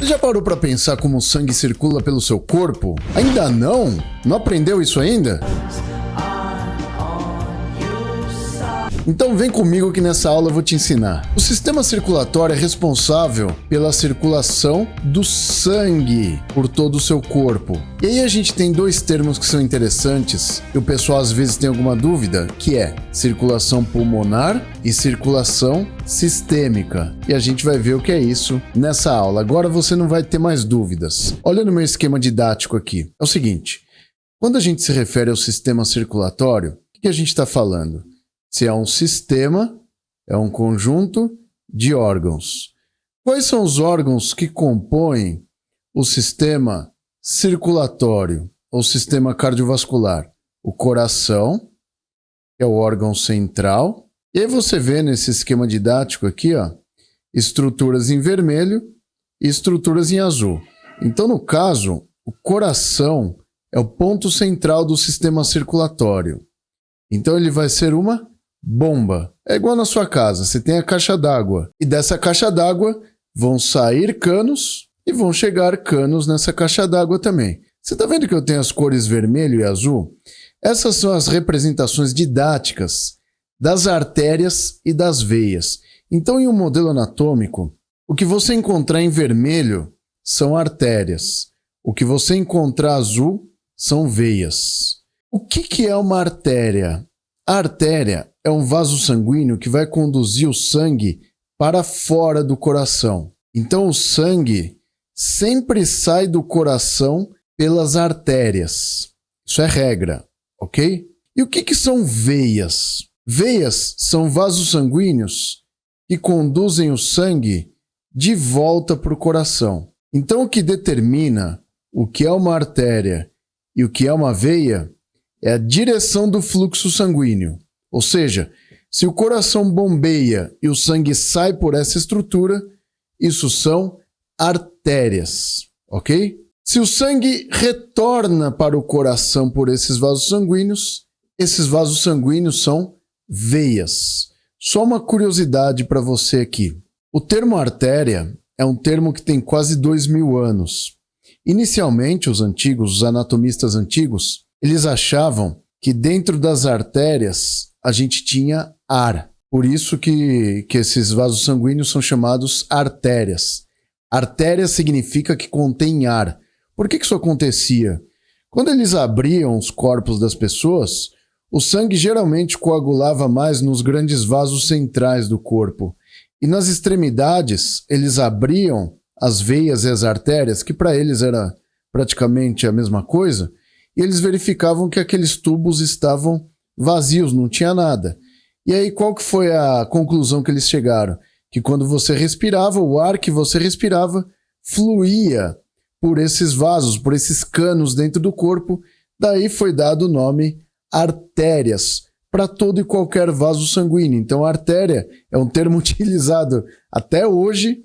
Você já parou para pensar como o sangue circula pelo seu corpo? Ainda não? Não aprendeu isso ainda? Então vem comigo que nessa aula eu vou te ensinar. O sistema circulatório é responsável pela circulação do sangue por todo o seu corpo. E aí a gente tem dois termos que são interessantes, e o pessoal às vezes tem alguma dúvida, que é circulação pulmonar e circulação sistêmica. E a gente vai ver o que é isso nessa aula. Agora você não vai ter mais dúvidas. Olha no meu esquema didático aqui. É o seguinte, quando a gente se refere ao sistema circulatório, o que a gente está falando? Se é um sistema, é um conjunto de órgãos. Quais são os órgãos que compõem o sistema circulatório ou sistema cardiovascular? O coração, que é o órgão central. E aí você vê nesse esquema didático aqui, ó, estruturas em vermelho e estruturas em azul. Então, no caso, o coração é o ponto central do sistema circulatório. Então, ele vai ser uma bomba. É igual na sua casa, você tem a caixa d'água. E dessa caixa d'água vão sair canos e vão chegar canos nessa caixa d'água também. Você está vendo que eu tenho as cores vermelho e azul? Essas são as representações didáticas das artérias e das veias. Então, em um modelo anatômico, o que você encontrar em vermelho são artérias. O que você encontrar azul são veias. O que é uma artéria? A artéria é um vaso sanguíneo que vai conduzir o sangue para fora do coração. Então, o sangue sempre sai do coração pelas artérias. Isso é regra, ok? E o que são veias? Veias são vasos sanguíneos que conduzem o sangue de volta para o coração. Então, o que determina o que é uma artéria e o que é uma veia é a direção do fluxo sanguíneo. Ou seja, se o coração bombeia e o sangue sai por essa estrutura, isso são artérias, ok? Se o sangue retorna para o coração por esses vasos sanguíneos são veias. Só uma curiosidade para você aqui. O termo artéria é um termo que tem quase 2000 anos. Inicialmente, os anatomistas antigos, eles achavam que dentro das artérias a gente tinha ar. Por isso que esses vasos sanguíneos são chamados artérias. Artéria significa que contém ar. Por que isso acontecia? Quando eles abriam os corpos das pessoas, o sangue geralmente coagulava mais nos grandes vasos centrais do corpo. E nas extremidades, eles abriam as veias e as artérias, que para eles era praticamente a mesma coisa, e eles verificavam que aqueles tubos estavam vazios, não tinha nada. E aí qual que foi a conclusão que eles chegaram? Que quando você respirava, o ar que você respirava fluía por esses vasos, por esses canos dentro do corpo, daí foi dado o nome artérias para todo e qualquer vaso sanguíneo. Então artéria é um termo utilizado até hoje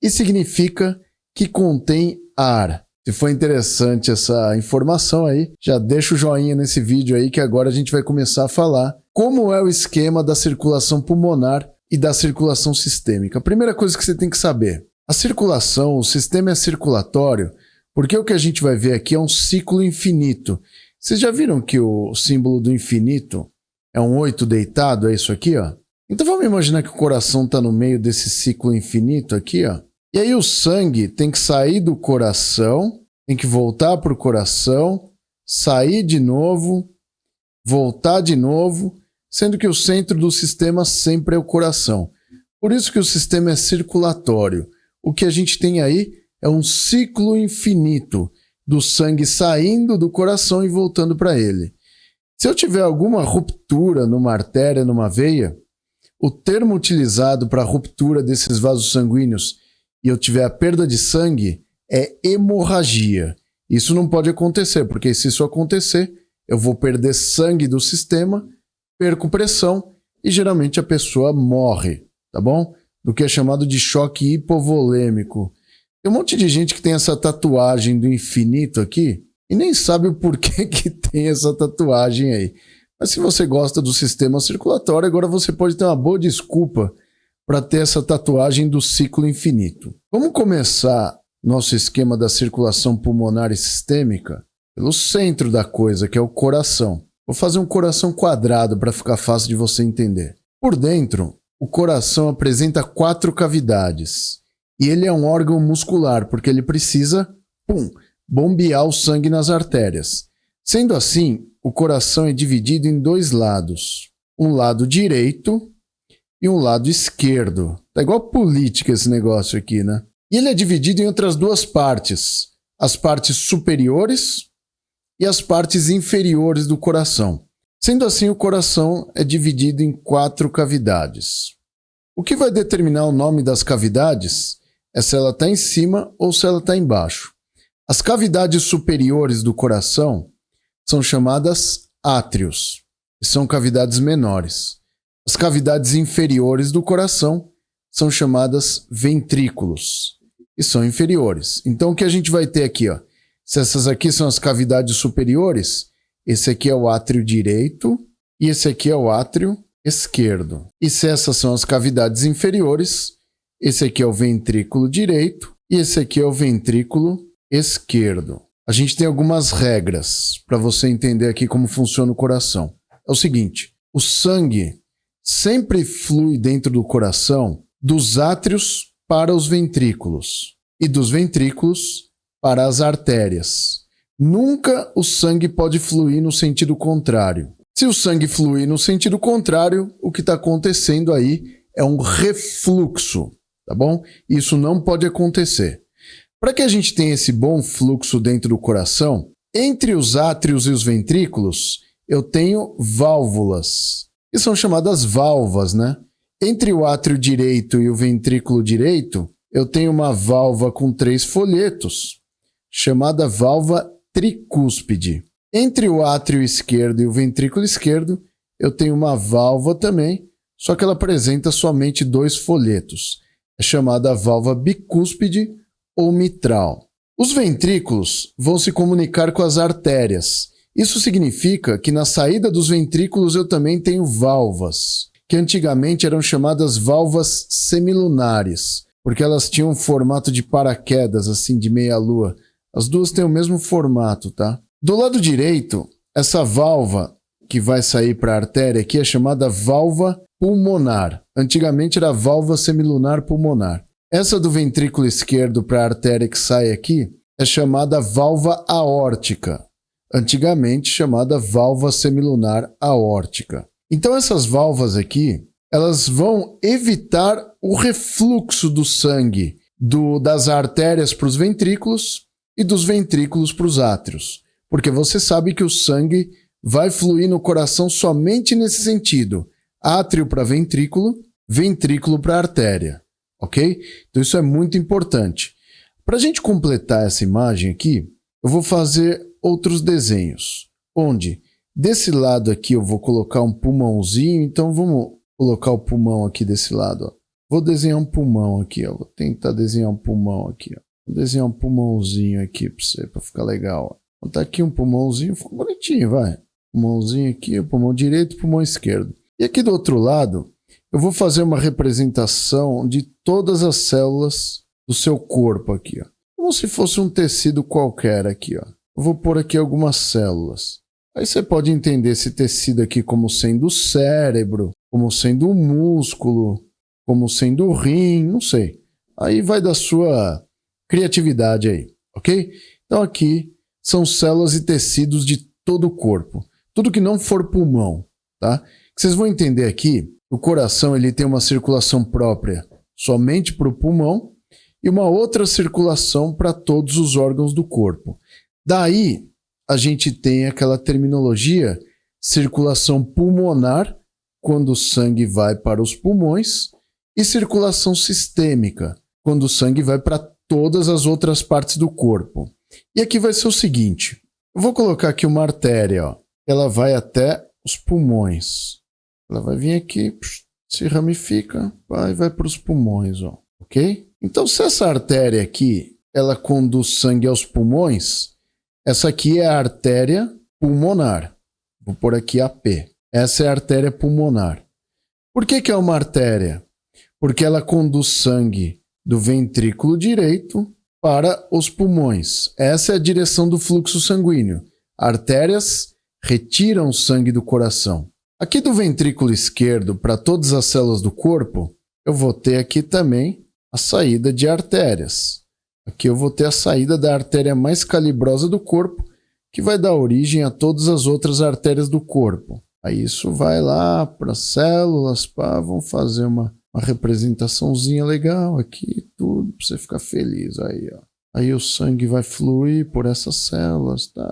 e significa que contém ar. Se foi interessante essa informação aí, já deixa o joinha nesse vídeo aí que agora a gente vai começar a falar como é o esquema da circulação pulmonar e da circulação sistêmica. A primeira coisa que você tem que saber, a circulação, o sistema é circulatório, porque o que a gente vai ver aqui é um ciclo infinito. Vocês já viram que o símbolo do infinito é um 8 deitado, é isso aqui, ó? Então vamos imaginar que o coração está no meio desse ciclo infinito aqui, ó. E aí o sangue tem que sair do coração, tem que voltar para o coração, sair de novo, voltar de novo, sendo que o centro do sistema sempre é o coração. Por isso que o sistema é circulatório. O que a gente tem aí é um ciclo infinito do sangue saindo do coração e voltando para ele. Se eu tiver alguma ruptura numa artéria, numa veia, o termo utilizado para a ruptura desses vasos sanguíneos e eu tiver a perda de sangue, é hemorragia. Isso não pode acontecer, porque se isso acontecer, eu vou perder sangue do sistema, perco pressão e geralmente a pessoa morre, tá bom? Do que é chamado de choque hipovolêmico. Tem um monte de gente que tem essa tatuagem do infinito aqui e nem sabe o porquê que tem essa tatuagem aí. Mas se você gosta do sistema circulatório, agora você pode ter uma boa desculpa para ter essa tatuagem do ciclo infinito. Vamos começar nosso esquema da circulação pulmonar e sistêmica pelo centro da coisa, que é o coração. Vou fazer um coração quadrado para ficar fácil de você entender. Por dentro, o coração apresenta 4 cavidades. E ele é um órgão muscular, porque ele precisa, bombear o sangue nas artérias. Sendo assim, o coração é dividido em 2 lados. Um lado direito e um lado esquerdo. Tá igual política esse negócio aqui, né? E ele é dividido em outras 2 partes. As partes superiores e as partes inferiores do coração. Sendo assim, o coração é dividido em 4 cavidades. O que vai determinar o nome das cavidades é se ela está em cima ou se ela está embaixo. As cavidades superiores do coração são chamadas átrios, e são cavidades menores. As cavidades inferiores do coração são chamadas ventrículos, e são inferiores. Então, o que a gente vai ter aqui, ó? Se essas aqui são as cavidades superiores, esse aqui é o átrio direito e esse aqui é o átrio esquerdo. E se essas são as cavidades inferiores, esse aqui é o ventrículo direito e esse aqui é o ventrículo esquerdo. A gente tem algumas regras para você entender aqui como funciona o coração. É o seguinte, o sangue sempre flui dentro do coração dos átrios para os ventrículos e dos ventrículos para as artérias. Nunca o sangue pode fluir no sentido contrário. Se o sangue fluir no sentido contrário, o que está acontecendo aí é um refluxo, tá bom? Isso não pode acontecer. Para que a gente tenha esse bom fluxo dentro do coração, entre os átrios e os ventrículos, eu tenho válvulas, que são chamadas valvas, né? Entre o átrio direito e o ventrículo direito, eu tenho uma válvula com 3 folhetos, chamada válvula tricúspide. Entre o átrio esquerdo e o ventrículo esquerdo, eu tenho uma válvula também, só que ela apresenta somente 2 folhetos. É chamada válvula bicúspide ou mitral. Os ventrículos vão se comunicar com as artérias. Isso significa que na saída dos ventrículos eu também tenho válvulas, que antigamente eram chamadas válvulas semilunares, porque elas tinham um formato de paraquedas, assim, de meia-lua. As duas têm o mesmo formato, tá? Do lado direito, essa válvula que vai sair para a artéria aqui é chamada válvula pulmonar. Antigamente era válvula semilunar pulmonar. Essa do ventrículo esquerdo para a artéria que sai aqui é chamada válvula aórtica. Antigamente chamada válvula semilunar aórtica. Então essas válvulas aqui, elas vão evitar o refluxo do sangue das artérias para os ventrículos e dos ventrículos para os átrios. Porque você sabe que o sangue vai fluir no coração somente nesse sentido. Átrio para ventrículo, ventrículo para artéria. Ok? Então isso é muito importante. Para a gente completar essa imagem aqui, eu vou fazer outros desenhos. Onde desse lado aqui eu vou colocar um pulmãozinho. Então vamos colocar o pulmão aqui desse lado. Ó. Vou desenhar um pulmão aqui. Ó. Vou tentar desenhar um pulmão aqui. Ó. Vou desenhar um pulmãozinho aqui para você, para ficar legal. Ó. Vou botar aqui um pulmãozinho, ficou bonitinho, vai. Pulmãozinho aqui, o pulmão direito, pulmão esquerdo. E aqui do outro lado, eu vou fazer uma representação de todas as células do seu corpo aqui, ó. Como se fosse um tecido qualquer aqui, ó. Eu vou pôr aqui algumas células. Aí você pode entender esse tecido aqui como sendo o cérebro, como sendo o músculo, como sendo o rim, não sei. Aí vai da sua criatividade aí, ok? Então aqui são células e tecidos de todo o corpo. Tudo que não for pulmão, tá? Vocês vão entender aqui, o coração ele tem uma circulação própria somente para o pulmão e uma outra circulação para todos os órgãos do corpo. Daí, a gente tem aquela terminologia circulação pulmonar, quando o sangue vai para os pulmões, e circulação sistêmica, quando o sangue vai para todas as outras partes do corpo. E aqui vai ser o seguinte, eu vou colocar aqui uma artéria, ó. Ela vai até os pulmões. Ela vai vir aqui, se ramifica, vai para os pulmões, ó, ok? Então, se essa artéria aqui, ela conduz sangue aos pulmões, essa aqui é a artéria pulmonar. Vou pôr aqui AP. Essa é a artéria pulmonar. Por que é uma artéria? Porque ela conduz sangue do ventrículo direito para os pulmões. Essa é a direção do fluxo sanguíneo. Artérias retiram o sangue do coração. Aqui do ventrículo esquerdo para todas as células do corpo, eu vou ter aqui também a saída de artérias. Aqui eu vou ter a saída da artéria mais calibrosa do corpo, que vai dar origem a todas as outras artérias do corpo. Aí isso vai lá para as células, pá, vão fazer uma representaçãozinha legal aqui, tudo para você ficar feliz. Aí, ó. Aí o sangue vai fluir por essas células, tá?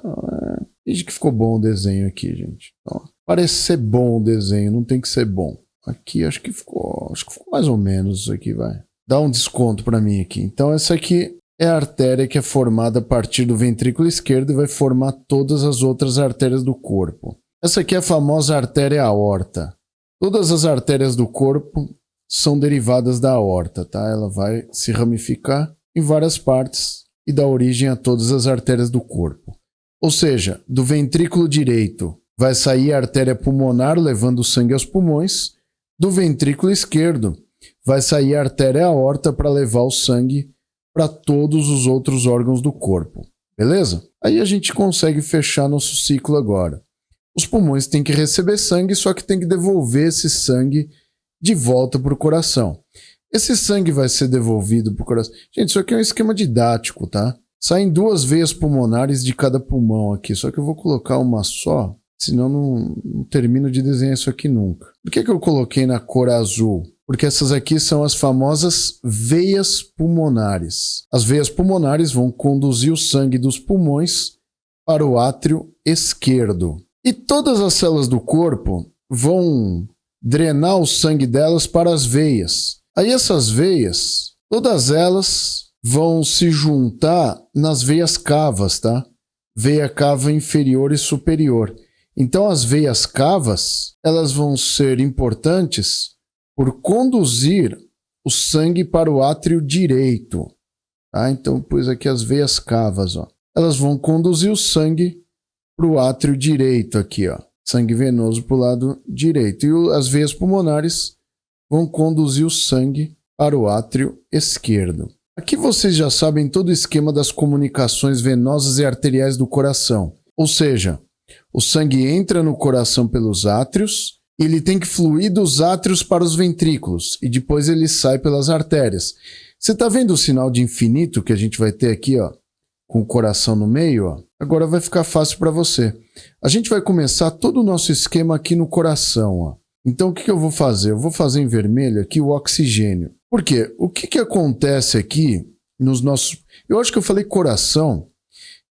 Desde que ficou bom o desenho aqui, gente. Ó, parece ser bom o desenho, não tem que ser bom. Aqui acho que ficou mais ou menos isso aqui, vai. Dá um desconto para mim aqui. Então essa aqui é a artéria que é formada a partir do ventrículo esquerdo e vai formar todas as outras artérias do corpo. Essa aqui é a famosa artéria aorta. Todas as artérias do corpo são derivadas da aorta, tá? Ela vai se ramificar em várias partes e dar origem a todas as artérias do corpo. Ou seja, do ventrículo direito vai sair a artéria pulmonar levando o sangue aos pulmões. Do ventrículo esquerdo vai sair a artéria aorta para levar o sangue para todos os outros órgãos do corpo. Beleza? Aí a gente consegue fechar nosso ciclo agora. Os pulmões têm que receber sangue, só que tem que devolver esse sangue de volta para o coração. Esse sangue vai ser devolvido para o coração. Gente, isso aqui é um esquema didático, tá? Saem 2 veias pulmonares de cada pulmão aqui, só que eu vou colocar uma só, senão não termino de desenhar isso aqui nunca. Por que eu coloquei na cor azul? Porque essas aqui são as famosas veias pulmonares. As veias pulmonares vão conduzir o sangue dos pulmões para o átrio esquerdo. E todas as células do corpo vão drenar o sangue delas para as veias. Aí essas veias, todas elas vão se juntar nas veias cavas, tá? Veia cava inferior e superior. Então as veias cavas, elas vão ser importantes por conduzir o sangue para o átrio direito. Tá? Então pus aqui as veias cavas, ó. Elas vão conduzir o sangue para o átrio direito aqui, ó. Sangue venoso para o lado direito. E as veias pulmonares vão conduzir o sangue para o átrio esquerdo. Aqui vocês já sabem todo o esquema das comunicações venosas e arteriais do coração. Ou seja, o sangue entra no coração pelos átrios, ele tem que fluir dos átrios para os ventrículos e depois ele sai pelas artérias. Você está vendo o sinal de infinito que a gente vai ter aqui, ó, com o coração no meio? Ó? Agora vai ficar fácil para você. A gente vai começar todo o nosso esquema aqui no coração. Ó. Então o que eu vou fazer? Eu vou fazer em vermelho aqui o oxigênio. Por quê? O que acontece aqui nos nossos... Eu acho que eu falei coração,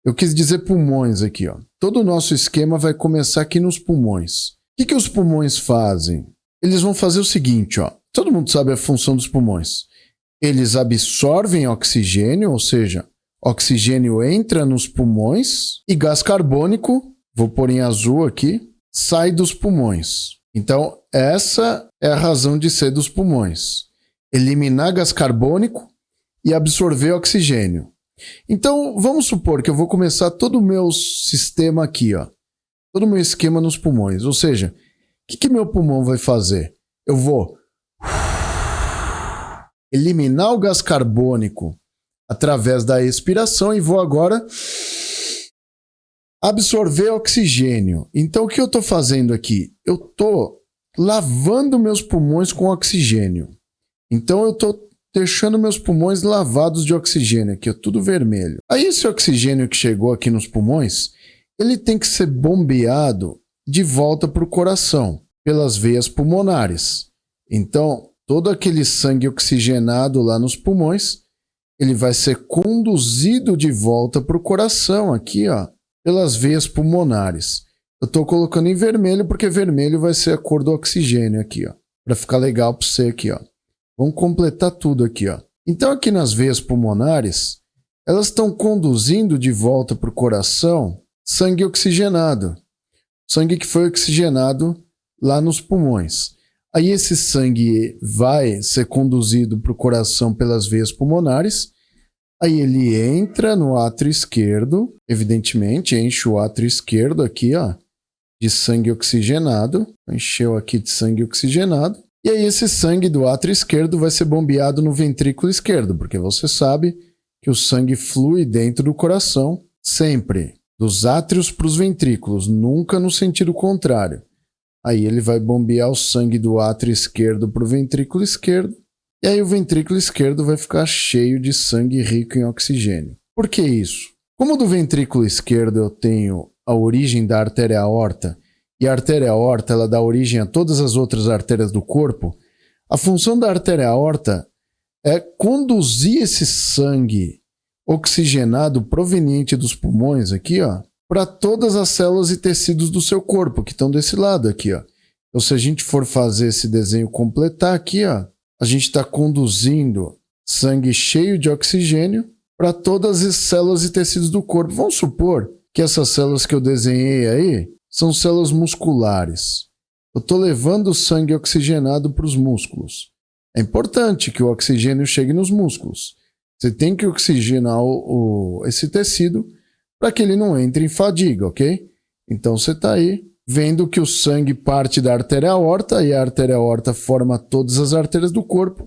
eu quis dizer pulmões aqui. Ó. Todo o nosso esquema vai começar aqui nos pulmões. O que os pulmões fazem? Eles vão fazer o seguinte, ó. Todo mundo sabe a função dos pulmões. Eles absorvem oxigênio, ou seja, oxigênio entra nos pulmões e gás carbônico, vou pôr em azul aqui, sai dos pulmões. Então, essa é a razão de ser dos pulmões. Eliminar gás carbônico e absorver oxigênio. Então, vamos supor que eu vou começar todo o meu sistema aqui, ó. Todo o meu esquema nos pulmões. Ou seja, o que meu pulmão vai fazer? Eu vou eliminar o gás carbônico através da expiração e vou agora absorver oxigênio. Então, o que eu estou fazendo aqui? Eu estou lavando meus pulmões com oxigênio. Então, eu estou deixando meus pulmões lavados de oxigênio aqui, ó, tudo vermelho. Aí, esse oxigênio que chegou aqui nos pulmões, ele tem que ser bombeado de volta para o coração, pelas veias pulmonares. Então, todo aquele sangue oxigenado lá nos pulmões, ele vai ser conduzido de volta para o coração aqui, ó, pelas veias pulmonares. Eu estou colocando em vermelho porque vermelho vai ser a cor do oxigênio aqui, ó, para ficar legal para você aqui, ó. Vamos completar tudo aqui, ó. Então aqui nas veias pulmonares, elas estão conduzindo de volta para o coração sangue oxigenado. Sangue que foi oxigenado lá nos pulmões. Aí esse sangue vai ser conduzido para o coração pelas veias pulmonares. Aí ele entra no átrio esquerdo, evidentemente, enche o átrio esquerdo aqui, ó, de sangue oxigenado. Encheu aqui de sangue oxigenado. E aí esse sangue do átrio esquerdo vai ser bombeado no ventrículo esquerdo, porque você sabe que o sangue flui dentro do coração, sempre dos átrios para os ventrículos, nunca no sentido contrário. Aí ele vai bombear o sangue do átrio esquerdo para o ventrículo esquerdo, e aí o ventrículo esquerdo vai ficar cheio de sangue rico em oxigênio. Por que isso? Como do ventrículo esquerdo eu tenho a origem da artéria aorta, e a artéria aorta ela dá origem a todas as outras artérias do corpo, a função da artéria aorta é conduzir esse sangue oxigenado proveniente dos pulmões aqui, ó, para todas as células e tecidos do seu corpo, que estão desse lado aqui, ó. Então, se a gente for fazer esse desenho completar aqui, ó, a gente está conduzindo sangue cheio de oxigênio para todas as células e tecidos do corpo. Vamos supor que essas células que eu desenhei aí são células musculares. Eu estou levando o sangue oxigenado para os músculos. É importante que o oxigênio chegue nos músculos. Você tem que oxigenar esse tecido para que ele não entre em fadiga, ok? Então você está aí vendo que o sangue parte da artéria aorta e a artéria aorta forma todas as artérias do corpo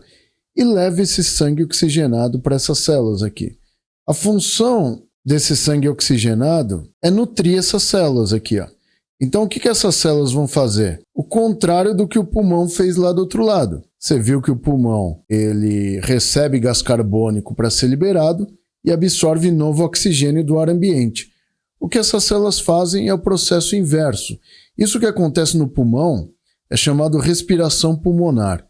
e leva esse sangue oxigenado para essas células aqui. A função desse sangue oxigenado é nutrir essas células aqui, ó. Então o que essas células vão fazer? O contrário do que o pulmão fez lá do outro lado. Você viu que o pulmão ele recebe gás carbônico para ser liberado e absorve novo oxigênio do ar ambiente. O que essas células fazem é o processo inverso. Isso que acontece no pulmão é chamado respiração pulmonar.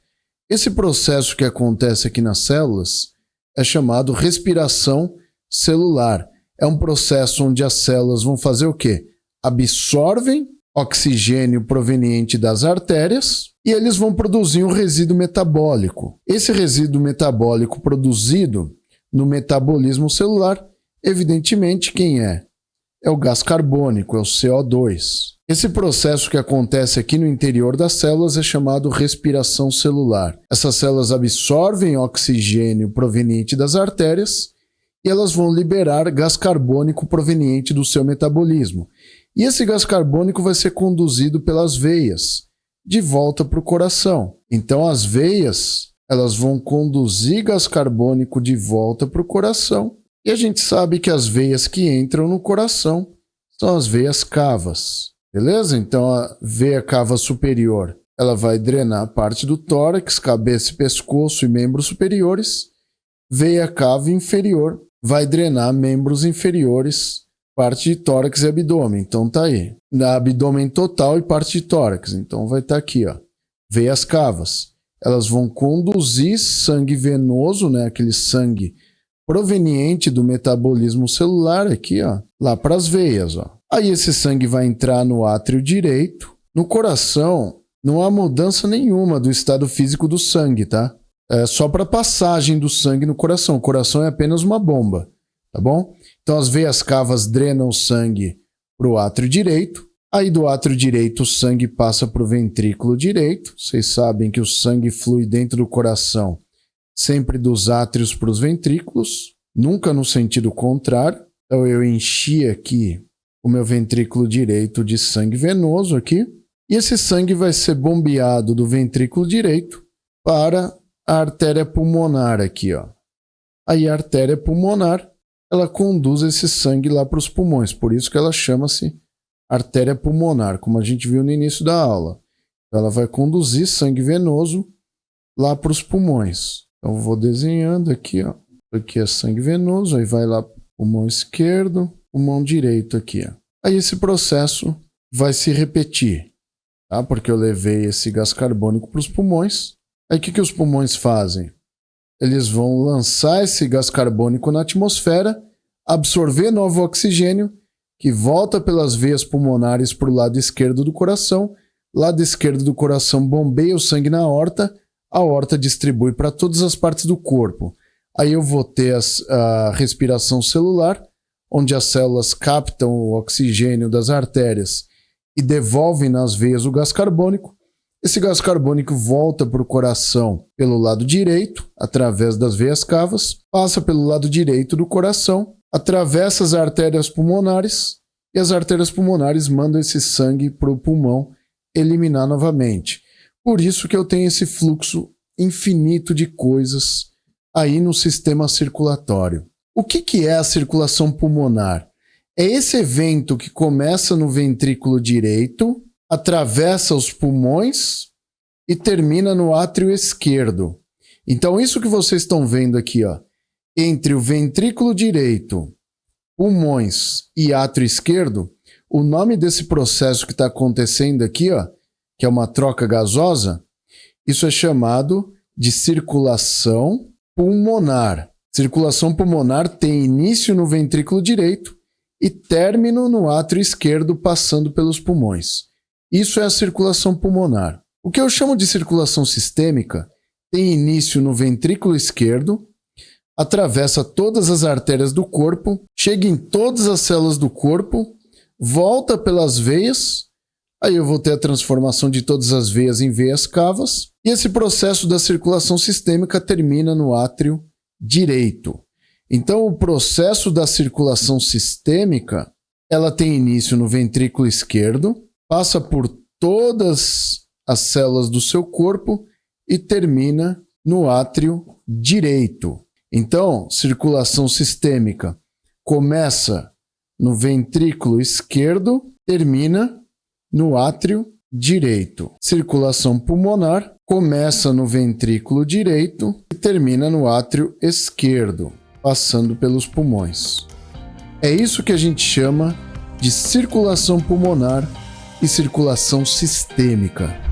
Esse processo que acontece aqui nas células é chamado respiração celular. É um processo onde as células vão fazer o quê? Absorvem oxigênio proveniente das artérias e eles vão produzir um resíduo metabólico. Esse resíduo metabólico produzido no metabolismo celular, evidentemente, quem é? É o gás carbônico, é o CO2. Esse processo que acontece aqui no interior das células é chamado respiração celular. Essas células absorvem oxigênio proveniente das artérias e elas vão liberar gás carbônico proveniente do seu metabolismo. E esse gás carbônico vai ser conduzido pelas veias, de volta para o coração. Então as veias elas vão conduzir gás carbônico de volta para o coração. E a gente sabe que as veias que entram no coração são as veias cavas. Beleza? Então a veia cava superior ela vai drenar a parte do tórax, cabeça e pescoço e membros superiores. Veia cava inferior vai drenar membros inferiores, parte de tórax e abdômen. Então tá aí. Na abdômen total e parte de tórax. Então vai estar aqui, ó. Veias cavas. Elas vão conduzir sangue venoso, né, aquele sangue proveniente do metabolismo celular aqui, ó, lá para as veias, ó. Aí esse sangue vai entrar no átrio direito. No coração, não há mudança nenhuma do estado físico do sangue, tá? É só para passagem do sangue no coração. O coração é apenas uma bomba, tá bom? Então as veias cavas drenam o sangue para o átrio direito. Aí do átrio direito o sangue passa para o ventrículo direito. Vocês sabem que o sangue flui dentro do coração sempre dos átrios para os ventrículos, nunca no sentido contrário. Então eu enchi aqui o meu ventrículo direito de sangue venoso aqui. E esse sangue vai ser bombeado do ventrículo direito para a artéria pulmonar aqui, ó. Aí a artéria pulmonar, ela conduz esse sangue lá para os pulmões. Por isso que ela chama-se artéria pulmonar, como a gente viu no início da aula. Ela vai conduzir sangue venoso lá para os pulmões. Então eu vou desenhando aqui, ó. Aqui é sangue venoso, aí vai lá pulmão esquerdo, pulmão direito aqui, ó. Aí esse processo vai se repetir, tá? Porque eu levei esse gás carbônico para os pulmões. Aí o que os pulmões fazem? Eles vão lançar esse gás carbônico na atmosfera, absorver novo oxigênio, que volta pelas veias pulmonares para o lado esquerdo do coração. Lado esquerdo do coração bombeia o sangue na aorta, a aorta distribui para todas as partes do corpo. Aí eu vou ter a respiração celular, onde as células captam o oxigênio das artérias e devolvem nas veias o gás carbônico. Esse gás carbônico volta para o coração pelo lado direito, através das veias cavas, passa pelo lado direito do coração, atravessa as artérias pulmonares e as artérias pulmonares mandam esse sangue para o pulmão eliminar novamente. Por isso que eu tenho esse fluxo infinito de coisas aí no sistema circulatório. O que é a circulação pulmonar? É esse evento que começa no ventrículo direito, atravessa os pulmões e termina no átrio esquerdo. Então, isso que vocês estão vendo aqui, ó, entre o ventrículo direito, pulmões e átrio esquerdo, o nome desse processo que está acontecendo aqui, ó, que é uma troca gasosa, isso é chamado de circulação pulmonar. Circulação pulmonar tem início no ventrículo direito e término no átrio esquerdo, passando pelos pulmões. Isso é a circulação pulmonar. O que eu chamo de circulação sistêmica tem início no ventrículo esquerdo, atravessa todas as artérias do corpo, chega em todas as células do corpo, volta pelas veias, aí eu vou ter a transformação de todas as veias em veias cavas, e esse processo da circulação sistêmica termina no átrio direito. Então, o processo da circulação sistêmica, ela tem início no ventrículo esquerdo, passa por todas as células do seu corpo e termina no átrio direito. Então, circulação sistêmica começa no ventrículo esquerdo, termina no átrio direito. Circulação pulmonar começa no ventrículo direito e termina no átrio esquerdo, passando pelos pulmões. É isso que a gente chama de circulação pulmonar e circulação sistêmica.